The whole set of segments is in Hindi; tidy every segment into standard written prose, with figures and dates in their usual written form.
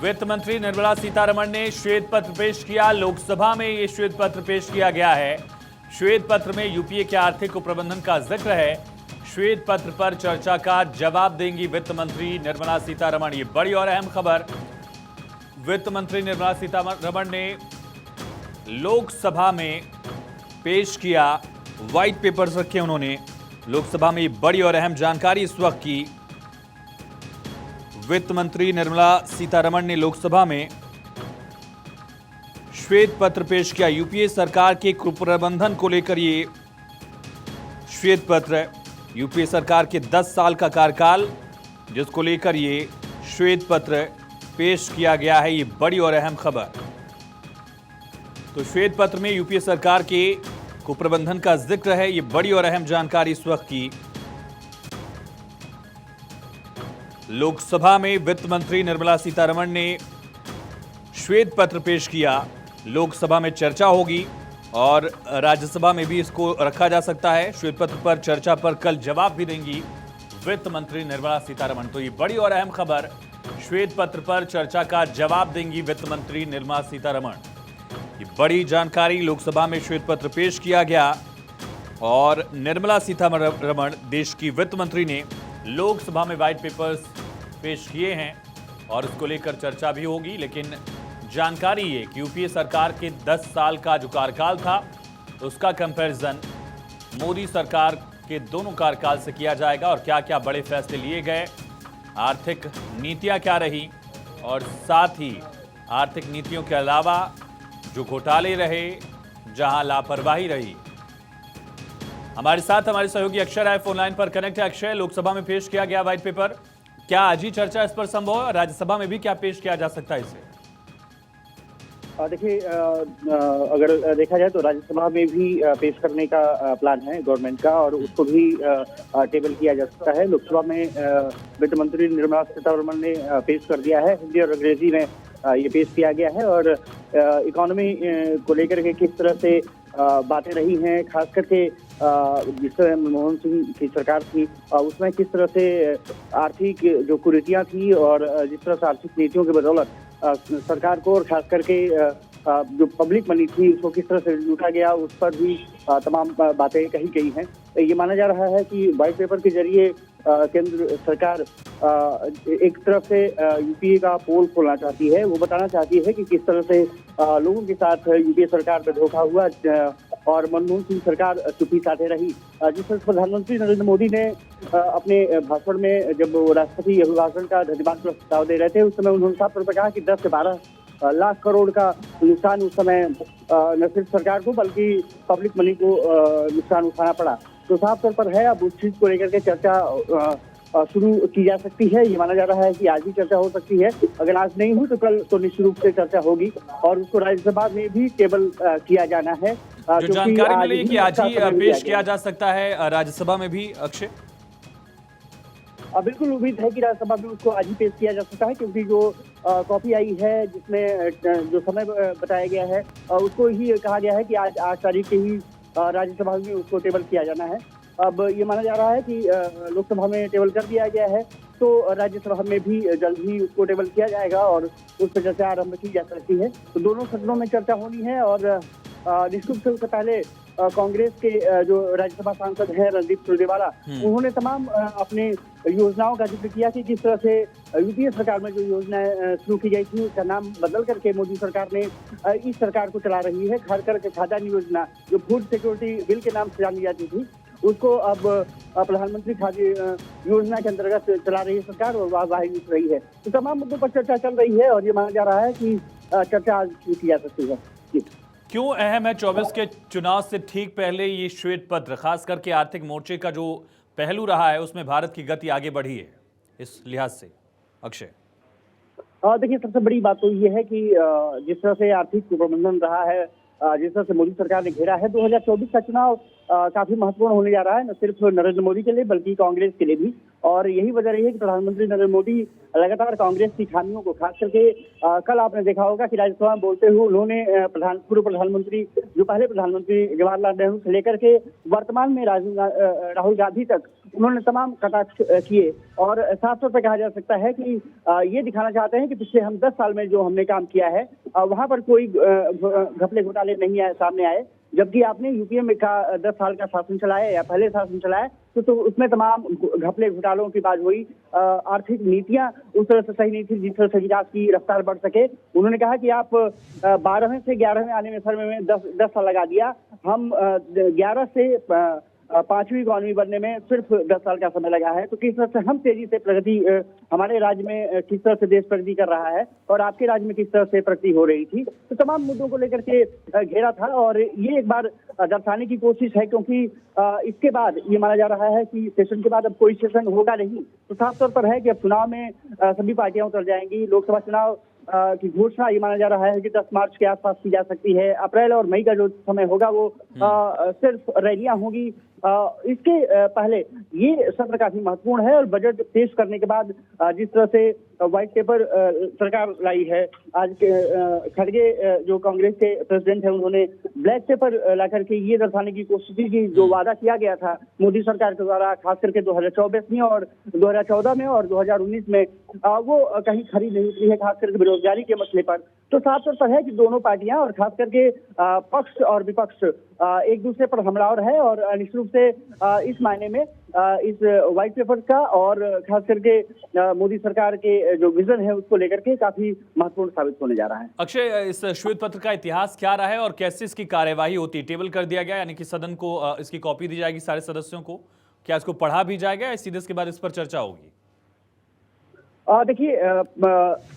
वित्त मंत्री निर्मला सीतारमण ने श्वेत पत्र पेश किया। लोकसभा में ये श्वेत पत्र पेश किया गया है। श्वेत पत्र में यूपीए के आर्थिक कुप्रबंधन का जिक्र है। श्वेत पत्र पर चर्चा का जवाब देंगी वित्त मंत्री निर्मला सीतारमण। ये बड़ी और अहम खबर वित्त मंत्री निर्मला सीतारमण ने लोकसभा में पेश किया। व्हाइट पेपर्स रखे उन्होंने लोकसभा में। ये बड़ी और अहम जानकारी इस वक्त की वित्त मंत्री निर्मला सीतारमण ने लोकसभा में श्वेत पत्र पेश किया। यूपीए सरकार के कुप्रबंधन को लेकर ये श्वेत पत्र है। यूपीए सरकार के 10 साल का कार्यकाल जिसको लेकर ये श्वेत पत्र पेश किया गया है। ये बड़ी और अहम खबर। तो श्वेत पत्र में यूपीए सरकार के कुप्रबंधन का जिक्र है। ये बड़ी और अहम जानकारी इस वक्त की लोकसभा में वित्त मंत्री निर्मला सीतारमण ने श्वेत पत्र पेश किया। लोकसभा में चर्चा होगी और राज्यसभा में भी इसको रखा जा सकता है। श्वेत पत्र पर चर्चा पर कल जवाब भी देंगी वित्त मंत्री निर्मला सीतारमण। तो ये बड़ी और अहम खबर, श्वेत पत्र पर चर्चा का जवाब देंगी वित्त मंत्री निर्मला सीतारमण। ये बड़ी जानकारी, लोकसभा में श्वेत पत्र पेश किया गया और निर्मला सीतारमण देश की वित्त मंत्री ने लोकसभा में व्हाइट पेपर्स पेश किए हैं और उसको लेकर चर्चा भी होगी। लेकिन जानकारी ये कि यूपीए सरकार के 10 साल का जो कार्यकाल था उसका कंपैरिजन मोदी सरकार के दोनों कार्यकाल से किया जाएगा और क्या क्या बड़े फैसले लिए गए, आर्थिक नीतियां क्या रही और साथ ही आर्थिक नीतियों के अलावा जो घोटाले रहे, जहां लापरवाही रही। हमारे साथ हमारे सहयोगी अक्षय राय फोन लाइन पर कनेक्ट है। अक्षय, लोकसभा में पेश किया गया व्हाइट पेपर, क्या आज ही चर्चा इस पर संभव है? राज्यसभा में भी क्या पेश किया जा सकता है इसे? देखिए, अगर देखा जाए तो राज्यसभा में भी पेश करने का प्लान है गवर्नमेंट का और उसको भी टेबल किया जा सकता है। लोकसभा में वित्त मंत्री निर्मला सीतारमण ने पेश कर दिया है। हिंदी और अंग्रेजी में ये पेश किया गया है और इकोनॉमी को लेकर के किस तरह से बातें रही हैं, खास करके जिस तरह मनमोहन सिंह की सरकार थी उसमें किस तरह से आर्थिक जो कुरीतियां थी और जिस तरह से आर्थिक नीतियों के बदौलत सरकार को और खास करके जो पब्लिक मनी थी उसको किस तरह से लूटा गया, उस पर भी तमाम बातें कही गई हैं। ये माना जा रहा है कि व्हाइट पेपर के जरिए केंद्र सरकार एक तरफ से यूपीए का पोल खोलना चाहती है। वो बताना चाहती है कि किस तरह से लोगों के साथ यूपीए सरकार पे धोखा हुआ और मनमोहन सिंह सरकार चुप्पी साधे रही। जिस तरह प्रधानमंत्री नरेंद्र मोदी ने अपने भाषण में, जब वो राष्ट्रपति अभिभाषण का धन्यवाद प्रस्ताव दे रहे थे, उस समय उन्होंने साफ तौर पर कहा कि 10 से 12 लाख करोड़ का नुकसान उस समय न सिर्फ सरकार को बल्कि पब्लिक मनी को नुकसान उठाना पड़ा। तो साफ तौर पर है, अब उस चीज को लेकर के चर्चा शुरू की जा सकती है। ये माना जा रहा है कि आज ही चर्चा हो सकती है। अगर आज नहीं हुई तो कल तो निश्चित रूप से चर्चा होगी और उसको राज्यसभा में भी टेबल किया जाना है। जो जानकारी मिली कि आज ही पेश किया जा सकता है राज्यसभा में भी, अक्षय? बिल्कुल उम्मीद है कि राज्यसभा में उसको आज ही पेश किया जा सकता है, क्योंकि जो कॉपी आई है जिसमें जो समय बताया गया है उसको ही कहा गया है कि आज 8 तारीख के ही राज्यसभा में उसको टेबल किया जाना है। अब ये माना जा रहा है कि लोकसभा में टेबल कर दिया गया है तो राज्यसभा में भी जल्द ही उसको टेबल किया जाएगा और उस पर चर्चा आरंभ की जा सकती है। तो दोनों सदनों में चर्चा होनी है और निश्चित रूप से उससे पहले कांग्रेस के जो राज्यसभा सांसद हैं रणदीप सुरजेवाला, उन्होंने तमाम अपने योजनाओं का जिक्र किया कि जिस तरह से यूपीए सरकार में जो योजनाएं शुरू की गई थी उसका नाम बदल करके मोदी सरकार ने इस सरकार को चला रही है। घर घर के खाद्यान्न योजना जो फूड सिक्योरिटी बिल के नाम से जानी जाती थी उसको अब प्रधानमंत्री खाद्य योजना के अंतर्गत चला रही है सरकार और वाहवाही मिल रही है। तो तमाम मुद्दों पर चर्चा चल रही है और ये माना जा रहा है कि चर्चा आज की जा सकती है। क्यों अहम है 24 के चुनाव से ठीक पहले ये श्वेत पत्र? खास करके आर्थिक मोर्चे का जो पहलू रहा है उसमें भारत की गति आगे बढ़ी है इस लिहाज से, अक्षय? देखिए, सबसे बड़ी बात तो ये है कि जिस तरह से आर्थिक कुप्रबंधन रहा है, जिस तरह से मोदी सरकार ने घेरा है, 2024 का चुनाव काफी महत्वपूर्ण होने जा रहा है, न सिर्फ नरेंद्र मोदी के लिए बल्कि कांग्रेस के लिए भी। और यही वजह रही है कि प्रधानमंत्री नरेंद्र मोदी लगातार कांग्रेस की खामियों को, खास करके कल आपने देखा होगा कि राज्यसभा में बोलते हुए उन्होंने पूर्व प्रधानमंत्री, जो पहले प्रधानमंत्री जवाहरलाल नेहरू से लेकर के वर्तमान में राहुल गांधी तक उन्होंने तमाम कटाक्ष किए और साफ तौर पर कहा जा सकता है कि ये दिखाना चाहते हैं कि पिछले हम 10 साल में जो हमने काम किया है वहां पर कोई घपले घोटाले नहीं आए, सामने आए। जबकि आपने यूपीए में का 10 साल का शासन चलाया या पहले शासन चलाया तो उसमें तमाम घपले घोटालों की बात हुई। आर्थिक नीतियां उस तरह से सही नहीं थी जिस तरह से विकास की रफ्तार बढ़ सके। उन्होंने कहा कि आप 12वें से 11वें आने में, सर्वे में 10 साल लगा दिया, हम 11 से 5वीं इकॉनमी बनने में सिर्फ 10 साल का समय लगा है। तो किस तरह से हम तेजी से प्रगति, हमारे राज्य में किस तरह से देश प्रगति कर रहा है और आपके राज्य में किस तरह से प्रगति हो रही थी, तो तमाम मुद्दों को लेकर के घेरा था। और ये एक बार दर्शाने की कोशिश है, क्योंकि इसके बाद ये माना जा रहा है कि सेशन के बाद अब कोई सेशन होगा नहीं, तो साफ तौर पर है कि अब चुनाव में सभी पार्टियां उतर जाएंगी। लोकसभा चुनाव की घोषणा ये माना जा रहा है कि 10 मार्च के आसपास की जा सकती है। अप्रैल और मई का जो समय होगा वो सिर्फ रैलियां होगी। इसके पहले ये सत्र काफी महत्वपूर्ण है और बजट पेश करने के बाद जिस तरह से व्हाइट पेपर सरकार लाई है, आज के खड़गे जो कांग्रेस के प्रेसिडेंट है, उन्होंने ब्लैक पेपर ला करके ये दर्शाने की कोशिश की कि जो वादा किया गया था मोदी सरकार के द्वारा, खास करके 2024 में और 2014 में और 2019 में, वो कहीं खरी नहीं उतरी है, खास करके बेरोजगारी के मसले पर। तो साफ तौर पर है कि दोनों पार्टियां और खास करके पक्ष और विपक्ष एक दूसरे पर हमलावर है और निश्चित रूप से इस मायने में इस व्हाइट पेपर का और खास करके मोदी सरकार के जो विजन है उसको लेकर के काफी महत्वपूर्ण साबित होने जा रहा है। अक्षय, इस श्वेत पत्र का इतिहास क्या रहा है और कैसे इसकी कार्यवाही होती है? टेबल कर दिया गया, यानी कि सदन को इसकी कॉपी दी जाएगी सारे सदस्यों को, क्या इसको पढ़ा भी जाएगा या सीधे इसके बाद इस पर चर्चा होगी? देखिए,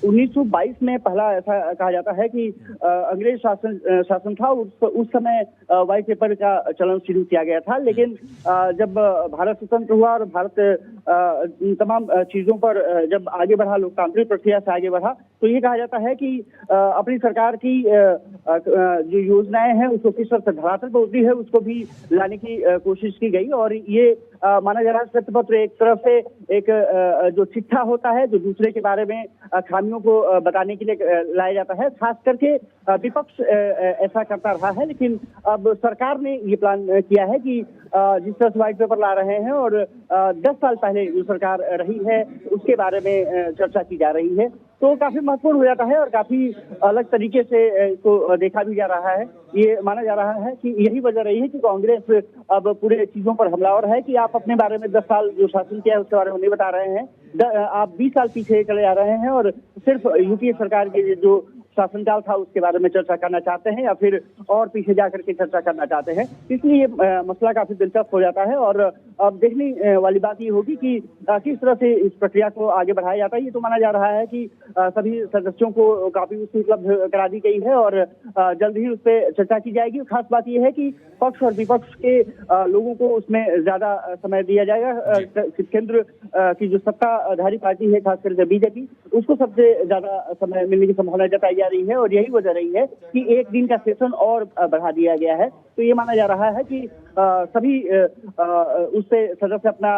1922 में पहला ऐसा कहा जाता है कि अंग्रेज शासन था, उस समय व्हाइट पेपर का चलन शुरू किया गया था। लेकिन जब भारत स्वतंत्र हुआ और भारत तमाम चीजों पर जब आगे बढ़ा, लोकतांत्रिक प्रक्रिया से आगे बढ़ा, तो ये कहा जाता है कि अपनी सरकार की जो योजनाएं हैं उसको किस तरह से धरातल पर उतरी है उसको भी लाने की कोशिश की गई। और ये माना जा रहा है श्वेत पत्र एक तरफ से एक जो चिट्ठा होता है जो दूसरे के बारे में खामियों को बताने के लिए लाया जाता है। खास करके विपक्ष ऐसा करता रहा है, लेकिन अब सरकार ने ये प्लान किया है कि जिस तरह से व्हाइट पेपर ला रहे हैं और 10 साल पहले जो सरकार रही है उसके बारे में चर्चा की जा रही है, तो काफी महत्वपूर्ण हो जाता है और काफी अलग तरीके से इसको देखा भी जा रहा है। ये माना जा रहा है कि यही वजह रही है कि कांग्रेस अब पूरे चीजों पर हमलावर है कि आप अपने बारे में 10 साल जो शासन किया है उसके बारे में नहीं बता रहे हैं, आप 20 साल पीछे चले जा रहे हैं और सिर्फ यूपीए सरकार के जो शासनकाल था उसके बारे में चर्चा करना चाहते हैं या फिर और पीछे जाकर के चर्चा करना चाहते हैं। इसलिए ये मसला काफी दिलचस्प हो जाता है और अब देखने वाली बात ये होगी कि किस तरह से इस प्रक्रिया को आगे बढ़ाया जाता है। ये तो माना जा रहा है कि सभी सदस्यों को काफी उसकी उपलब्ध करा दी गई है और जल्द ही उस पर चर्चा की जाएगी। खास बात यह है कि पक्ष और विपक्ष के लोगों को उसमें ज्यादा समय दिया जाएगा। केंद्र की जो सत्ताधारी पार्टी है, खास करके बीजेपी, उसको सबसे ज्यादा समय मिलने की संभावना जताई जा रही है और यही वजह रही है कि एक दिन का सेशन और बढ़ा दिया गया है। तो ये माना जा रहा है कि सभी उससे सदस्य अपना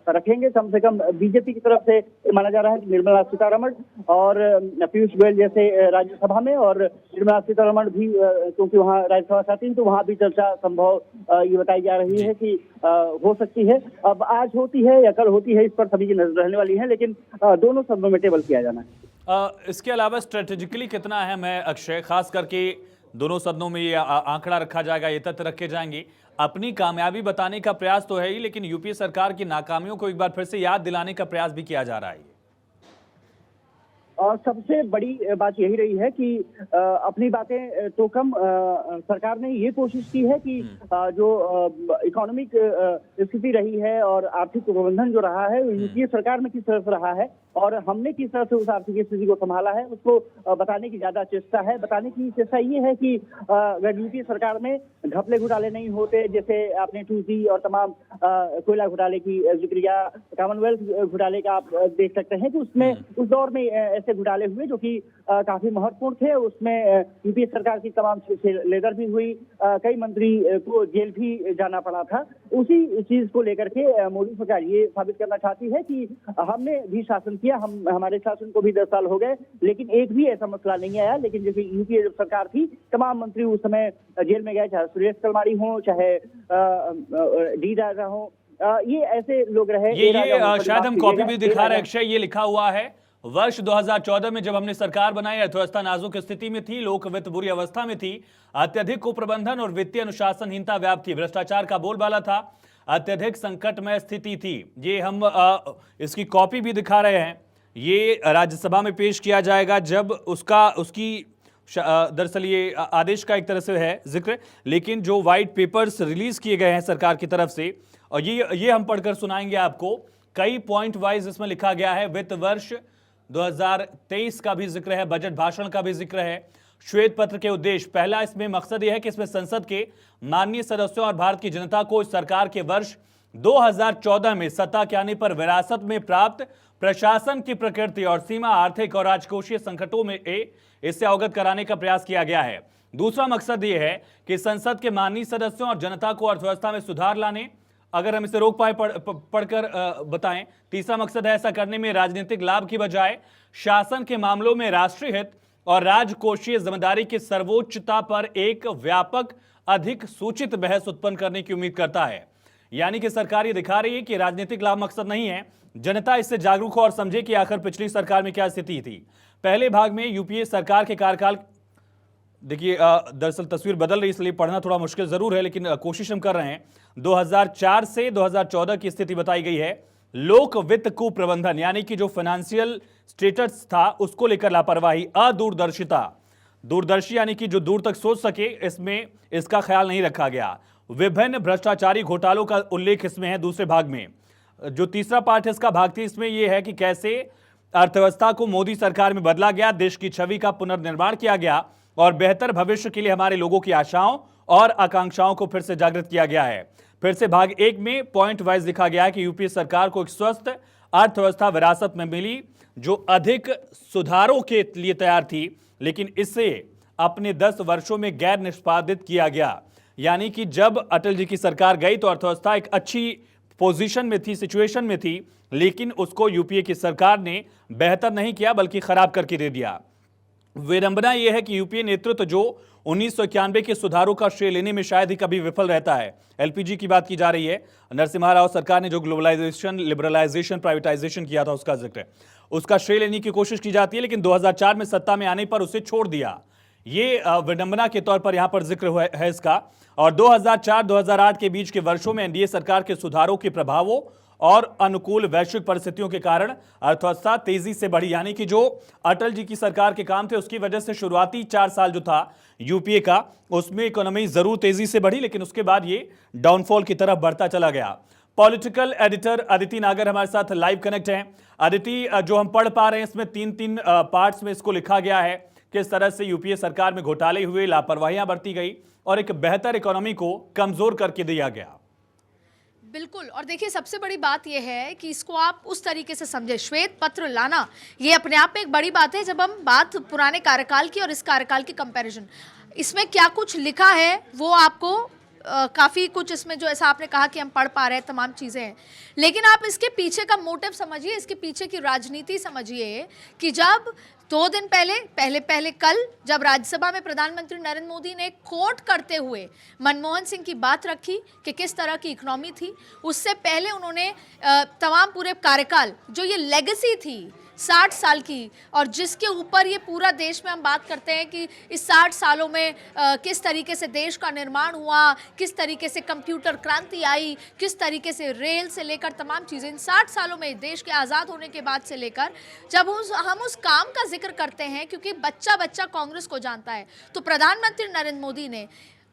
रखेंगे। कम से कम बीजेपी की तरफ से माना जा रहा है कि निर्मला सीतारमण और पीयूष गोयल जैसे राज्यसभा में, और निर्मला सीतारमण भी क्योंकि वहाँ राज्यसभा चाहती हैं तो वहाँ भी चर्चा संभव ये बताई जा रही है कि हो सकती है। अब आज होती है या कल होती है, इस पर सभी की नजर रहने वाली है, लेकिन दोनों सदनों में टेबल किया जाना है। इसके अलावा स्ट्रेटेजिकली कितना अहम है अक्षय, खास करके दोनों सदनों में ये आंकड़ा रखा जाएगा, ये तथ्य रखे जाएंगे? अपनी कामयाबी बताने का प्रयास तो है ही, लेकिन यूपीए सरकार की नाकामियों को एक बार फिर से याद दिलाने का प्रयास भी किया जा रहा है। और सबसे बड़ी बात यही रही है कि अपनी बातें तो कम, सरकार ने ये कोशिश की है कि जो इकोनॉमिक स्थिति रही है और आर्थिक प्रबंधन जो रहा है यूपीए सरकार में किस तरह से रहा है और हमने किस तरह से उस आर्थिक स्थिति को संभाला है उसको बताने की ज्यादा चेष्टा है। बताने की चेष्टा ये है कि अगर यूपीए सरकार में घपले घोटाले नहीं होते, जैसे आपने 2G और तमाम कोयला घोटाले की जिक्र किया, कॉमनवेल्थ घोटाले का आप देख सकते हैं कि उसमें उस दौर में ऐसे घोटाले हुए जो कि काफी महत्वपूर्ण थे। उसमें यूपीए सरकार की तमाम लेदर भी हुई, कई मंत्री को जेल भी जाना पड़ा था। उसी चीज को लेकर के मोदी सरकार ये साबित करना चाहती है कि हमने भी शासन किया, हमारे शासन को भी 10 साल हो गए, लेकिन एक भी ऐसा मसला नहीं आया। लेकिन जैसे यूपीए जब सरकार थी, तमाम मंत्री उस समय जेल में गए, चाहे सुरेश कलमाड़ी हो, चाहे डी राजा हो, ये ऐसे लोग रहे। ये शायद हम कॉपी भी दिखा रहे हैं अक्षय, ये लिखा हुआ है वर्ष 2014 में जब हमने सरकार बनाई, अर्थव्यवस्था नाजुक स्थिति में थी, लोक वित्त बुरी अवस्था में थी, अत्यधिक कुप्रबंधन और वित्तीय अनुशासनहीनता व्याप्त थी, भ्रष्टाचार का बोलबाला था, अत्यधिक संकटमय स्थिति थी। ये हम इसकी कॉपी भी दिखा रहे हैं। ये राज्यसभा में पेश किया जाएगा जब उसकी दरअसल ये आदेश का एक तरह से है जिक्र, लेकिन जो व्हाइट पेपर्स रिलीज किए गए हैं सरकार की तरफ से, और ये हम पढ़कर सुनाएंगे आपको। कई पॉइंट वाइज इसमें लिखा गया है। वित्त वर्ष 2023 का भी जिक्र है, बजट भाषण का भी जिक्र है, श्वेत पत्र के उद्देश्य। पहला इसमें मकसद यह है कि इसमें संसद के माननीय सदस्यों और भारत की जनता को इस सरकार के वर्ष 2014 में सत्ता के आने पर विरासत में प्राप्त प्रशासन की प्रकृति और सीमा, आर्थिक और राजकोषीय संकटों में इससे अवगत कराने का प्रयास किया गया है। दूसरा मकसद यह है कि संसद के माननीय सदस्यों और जनता को अर्थव्यवस्था में सुधार लाने, अगर हम इसे रोक पाए पढ़कर बताएं। तीसरा मकसद है ऐसा करने में राजनीतिक लाभ की बजाय शासन के मामलों में राष्ट्रीय हित और राजकोषीय जिम्मेदारी की सर्वोच्चता पर एक व्यापक अधिक सूचित बहस उत्पन्न करने की उम्मीद करता है। यानी कि सरकार ये दिखा रही है कि राजनीतिक लाभ मकसद नहीं है, जनता इससे जागरूक हो और समझे कि आखिर पिछली सरकार में क्या स्थिति थी। पहले भाग में यूपीए सरकार के कार्यकाल, देखिए दरअसल तस्वीर बदल रही इसलिए पढ़ना थोड़ा मुश्किल जरूर है, लेकिन कोशिश हम कर रहे हैं। 2004 से 2014 की स्थिति बताई गई है। लोक वित्त कुप्रबंधन यानी कि जो फाइनेंशियल स्टेटस था उसको लेकर लापरवाही, अदूरदर्शिता, दूरदर्शी यानी कि जो दूर तक सोच सके, इसमें इसका ख्याल नहीं रखा गया। विभिन्न भ्रष्टाचारी घोटालों का उल्लेख इसमें है दूसरे भाग में। जो तीसरा पार्ट है इसका भाग 3 में यह है कि कैसे अर्थव्यवस्था को मोदी सरकार में बदला गया, देश की छवि का पुनर्निर्माण किया गया और बेहतर भविष्य के लिए हमारे लोगों की आशाओं और आकांक्षाओं को फिर से जागृत किया गया है। फिर से भाग 1 में पॉइंट वाइज लिखा गया है कि यूपीए सरकार को एक स्वस्थ अर्थव्यवस्था विरासत में मिली जो अधिक सुधारों के लिए तैयार थी, लेकिन इसे अपने 10 वर्षों में गैर निष्पादित किया गया। यानी कि जब अटल जी की सरकार गई तो अर्थव्यवस्था एक अच्छी पोजीशन में थी, सिचुएशन में थी, लेकिन उसको यूपीए की सरकार ने बेहतर नहीं किया बल्कि खराब करके दे दिया। विडंबना यह है कि यूपीए नेतृत्व जो 1991 के सुधारों का श्रेय लेने में शायद ही कभी विफल रहता है। एलपीजी की बात की जा रही है। नरसिम्हा राव सरकार ने जो ग्लोबलाइजेशन, लिबरलाइजेशन, प्राइवेटाइजेशन किया था उसका श्रेय लेने की कोशिश की जाती है, लेकिन 2004 में सत्ता में आने पर उसे छोड़ दिया। ये विडंबना के तौर पर यहां पर जिक्र है इसका। और 2004-2008 के बीच के वर्षों में एनडीए सरकार के सुधारों के प्रभावों और अनुकूल वैश्विक परिस्थितियों के कारण अर्थव्यवस्था तेजी से बढ़ी। यानी कि जो अटल जी की सरकार के काम थे उसकी वजह से शुरुआती 4 साल जो था यूपीए का, उसमें इकोनॉमी जरूर तेजी से बढ़ी, लेकिन उसके बाद ये डाउनफॉल की तरफ बढ़ता चला गया। पॉलिटिकल एडिटर अदिति नागर हमारे साथ लाइव कनेक्ट हैं। अदिति, जो हम पढ़ पा रहे हैं इसमें 3 पार्ट्स में इसको लिखा गया है, किस तरह से यूपीए सरकार में घोटाले हुए, लापरवाहियां बरती गई और एक बेहतर इकोनॉमी को कमजोर करके दिया गया। बिल्कुल, और देखिए सबसे बड़ी बात यह है कि इसको आप उस तरीके से समझे, श्वेत पत्र लाना ये अपने आप में एक बड़ी बात है। जब हम बात पुराने कार्यकाल की और इस कार्यकाल की कंपैरिजन, इसमें क्या कुछ लिखा है वो आपको काफ़ी कुछ इसमें जो ऐसा आपने कहा कि हम पढ़ पा रहे हैं, तमाम चीज़ें हैं, लेकिन आप इसके पीछे का मोटिव समझिए, इसके पीछे की राजनीति समझिए कि जब 2 दिन पहले कल जब राज्यसभा में प्रधानमंत्री नरेंद्र मोदी ने कोट करते हुए मनमोहन सिंह की बात रखी कि किस तरह की इकोनॉमी थी, उससे पहले उन्होंने तमाम पूरे कार्यकाल जो ये लेगेसी थी 60 साल की, और जिसके ऊपर ये पूरा देश में हम बात करते हैं कि इस 60 सालों में किस तरीके से देश का निर्माण हुआ, किस तरीके से कंप्यूटर क्रांति आई, किस तरीके से रेल से लेकर तमाम चीज़ें इन 60 सालों में देश के आज़ाद होने के बाद से लेकर जब हम उस काम का जिक्र करते हैं, क्योंकि बच्चा कांग्रेस को जानता है, तो प्रधानमंत्री नरेंद्र मोदी ने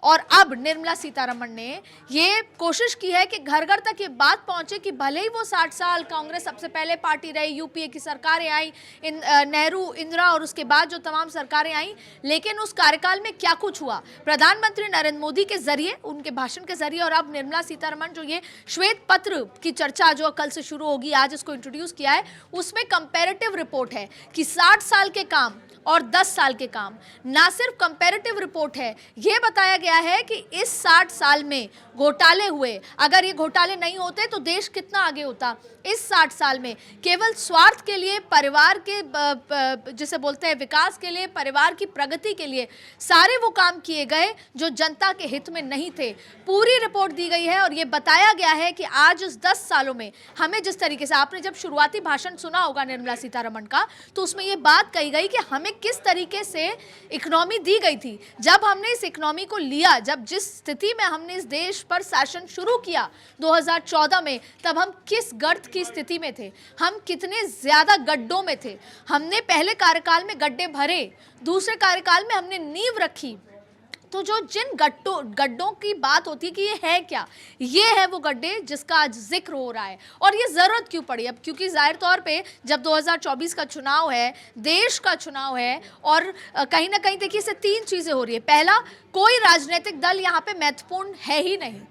और अब निर्मला सीतारमण ने ये कोशिश की है कि घर घर तक ये बात पहुंचे कि भले ही वो 60 साल कांग्रेस सबसे पहले पार्टी रही, यूपीए की सरकारें आई, नेहरू, इंदिरा और उसके बाद जो तमाम सरकारें आई, लेकिन उस कार्यकाल में क्या कुछ हुआ। प्रधानमंत्री नरेंद्र मोदी के जरिए, उनके भाषण के जरिए, और अब निर्मला सीतारमण जो ये श्वेत पत्र की चर्चा जो कल से शुरू होगी, आज इसको इंट्रोड्यूस किया है, उसमें कंपैरेटिव रिपोर्ट है कि 60 साल के काम और 10 साल के काम। ना सिर्फ कंपैरेटिव रिपोर्ट है, यह बताया गया है कि इस 60 साल में घोटाले हुए, अगर ये घोटाले नहीं होते तो देश कितना आगे होता। इस 60 साल में केवल स्वार्थ के लिए, परिवार के जिसे बोलते हैं विकास के लिए, परिवार की प्रगति के लिए सारे वो काम किए गए जो जनता के हित में नहीं थे। पूरी रिपोर्ट दी गई है और ये बताया गया है कि आज इस 10 सालों में हमें जिस तरीके से, आपने जब शुरुआती भाषण सुना होगा निर्मला सीतारमण का, तो उसमें ये बात कही गई कि हमें किस तरीके से इकोनॉमी दी गई थी। जब हमने इस इकोनॉमी को लिया, जब जिस स्थिति में हमने इस देश पर शासन शुरू किया 2014 में, तब हम किस गर्त की स्थिति में थे, हम कितने ज्यादा गड्ढों में थे। हमने पहले कार्यकाल में गड्ढे भरे, दूसरे कार्यकाल में हमने नींव रखी। तो जो जिन गड्ढों की बात होती है कि ये है क्या, ये है वो गड्ढे जिसका आज जिक्र हो रहा है। और ये जरूरत क्यों पड़ी अब, क्योंकि जाहिर तौर पे जब 2024 का चुनाव है, देश का चुनाव है, और कहीं ना कहीं देखिए इससे 3 चीजें हो रही है। पहला, कोई राजनीतिक दल यहाँ पे महत्वपूर्ण है ही नहीं।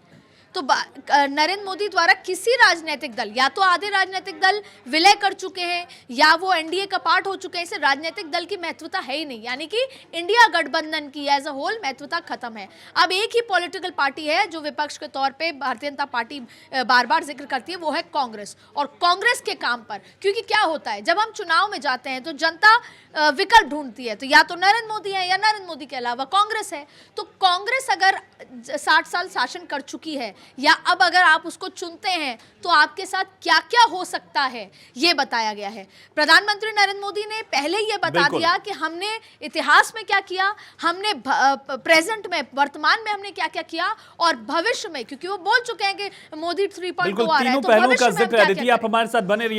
तो नरेंद्र मोदी द्वारा किसी राजनीतिक दल, या तो आधे राजनीतिक दल विलय कर चुके हैं या वो एनडीए का पार्ट हो चुके हैं, इसे राजनीतिक दल की महत्वता है ही नहीं। यानी कि इंडिया गठबंधन की एज अ होल महत्वता खत्म है। अब एक ही पॉलिटिकल पार्टी है जो विपक्ष के तौर पे भारतीय जनता पार्टी बार बार जिक्र करती है, वो है कांग्रेस। और कांग्रेस के काम पर, क्योंकि क्या होता है जब हम चुनाव में जाते हैं तो जनता विकल्प ढूंढती है, तो या तो नरेंद्र मोदी है या नरेंद्र मोदी के अलावा कांग्रेस है। तो कांग्रेस अगर 60 साल शासन कर चुकी है, या अब अगर आप उसको चुनते हैं, तो आपके साथ क्या क्या हो सकता है ये बताया गया है। प्रधानमंत्री नरेंद्र मोदी ने पहले ये बता दिया कि हमने इतिहास में क्या किया, हमने प्रेजेंट में, वर्तमान में हमने क्या क्या किया, और भविष्य में, क्योंकि वो बोल चुके हैं कि मोदी 3.0 आ रहा है, तीनों तो पहलुओं भविष्य का में हम जिक्र क्या अदिति, क्या आप हमारे साथ बने रहिए।